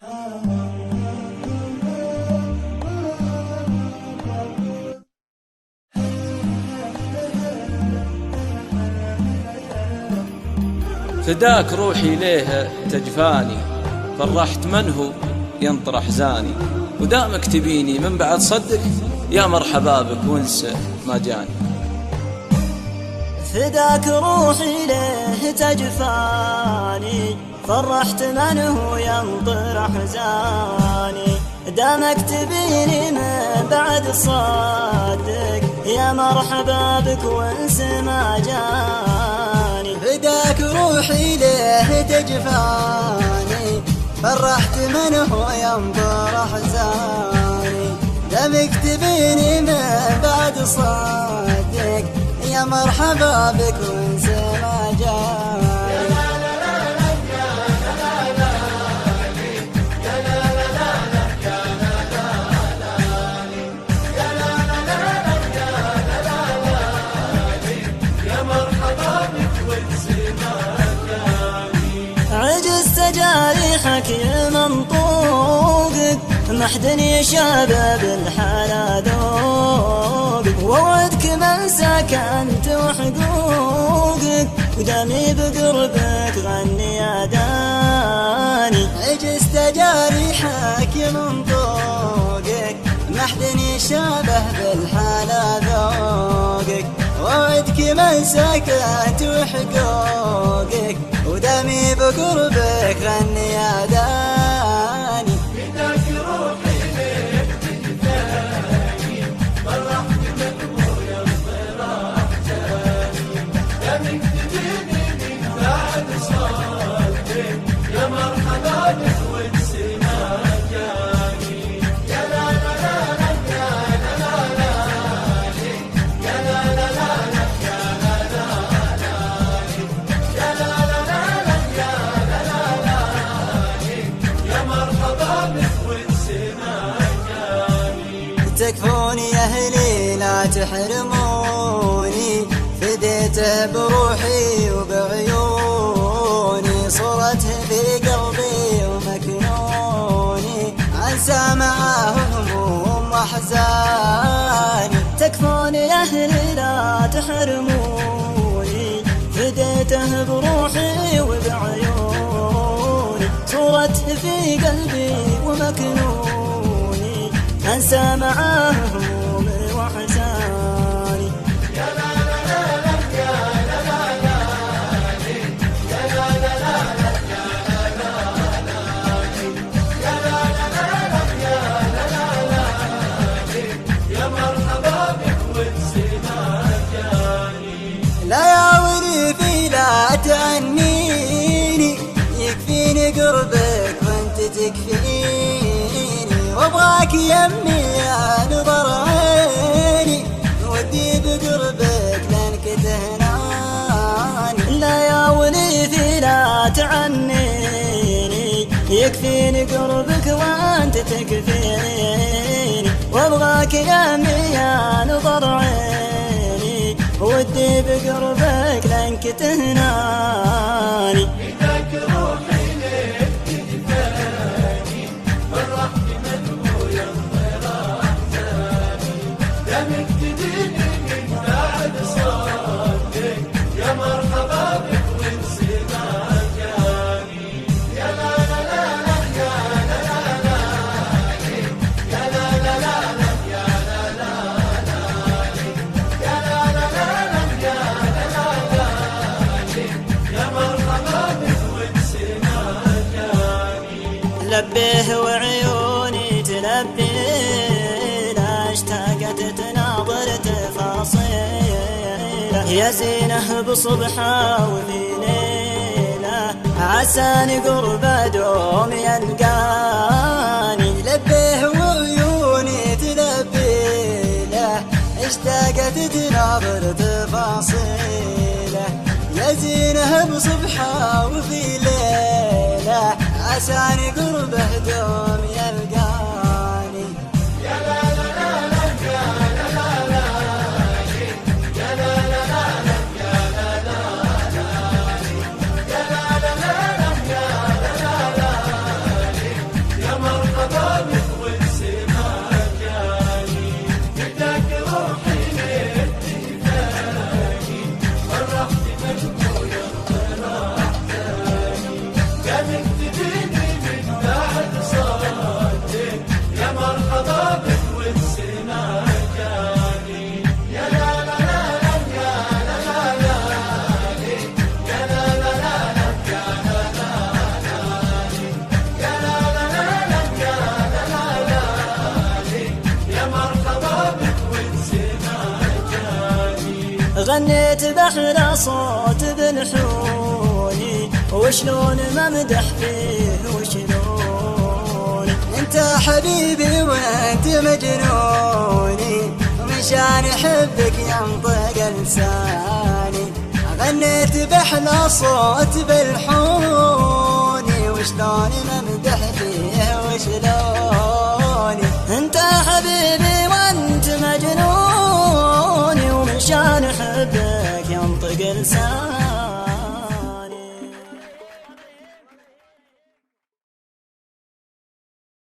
فداك روحي ليه تجفاني، فرحت من هو ينطر أحزاني، ودامك تبيني من بعد صدق، يا مرحبا بك وانسى ما جاني. فداك روحي ليه تجفاني، فرحت من هو ينطر أحزاني، دامك تبيني من بعد صدق، يا مرحبا بك وانسى ما جاني. فداك روحي ليه تجفاني، فرحت من هو ينظر أحزاني، دمك تبيني من بعد صدق، يا مرحبا بك وانسى ما جاني. عجزت جارحك يا منطوقك، محدن يشابه بالحلا ذوقك، ووعدك من سكنت وحقوقك، ودمي بقربك غني يا داني. عجزت جارحك يا منطوقك، محدن يشابه بالحلا ذوقك، ووعدك من سكنت وحقوقك، ودمي بقربك غني يا داني. فداك روحي ليه تجفاني، فرحت من هو ينطر أحزاني، دمك تبيني من بعد صدق، يا مرحبا بك وانسى ما جاني. يا لا لا لا لا يا لا لا لا يا لا لا لا لا يا لا لا لا يا لا لا لا لا يا لا لا لا يا مرحبا بك وانسى ما جاني. تكفوني يا اهلي لا تحرموني، فديته بروحي وبعيوني، صورته في قلبي ومكنوني، انسى معاه هموم واحزاني. تكفوني يا أهلي لا تحرموني، فديته بروحي وبعيوني، صورته في قلبي ومكنوني، أنسى معاه همومي وأحزاني. يا لا لا لا لا يا لا لا لا يا لا لا لا لا يا لا لا لا يا لا لا لا لا يا لا لا لا يا مرحبا بك وانسى ما جاني. لا يا وليفي لا تعنيني، يكفيني قربك وانت تكفيني، وابغاك يمي يا نظر عيني، ودي بقربك لانك تهناني. لا يا وليفي لا تعنيني، يكفيني قربك وانت تكفيني، وابغاك يا ميا نظر عيني، ودي بقربك لانك تهناني. فداك روحي ليه تجفاني، فرحت من هو ينطر أحزاني، دمك تبيني من بعد صدق، يا مرحبا بك وانسى ما جاني. يا لا لا لا لا يا لا لا لا يا لا لا لا لا يا لا لا لا يا لا لا لا لا يا لا لا لا يا مرحبا بك وانسى ما جاني. لبيه وعيوني تلبيه، لا اشتاقت تناظر تفاصيله، يا زينه بصبحه وفي ليله، عساني قرب دوم يلقاني. لبيه وعيوني تلبيله، اشتاقت تناظر تفاصيله، يا زينه بصبحه وفي ليله، عساني قربه دوم يلقاني. يا لا لا لا لا يا لا لا لا يا لا لا لا لا يا لا لا لا يا لا لا لا لا يا لا لا لا غنيت بأحلى صوت بلحوني وشلون ممدح فيه وشلون. انت حبيبي وانت مجنوني ومشان حبك ينطق لساني. غنيت بأحلى صوت بلحوني وشلون ممدح فيه وشلوني. انت حبيبي وانت مجنوني ومشان حبك ينطق لساني.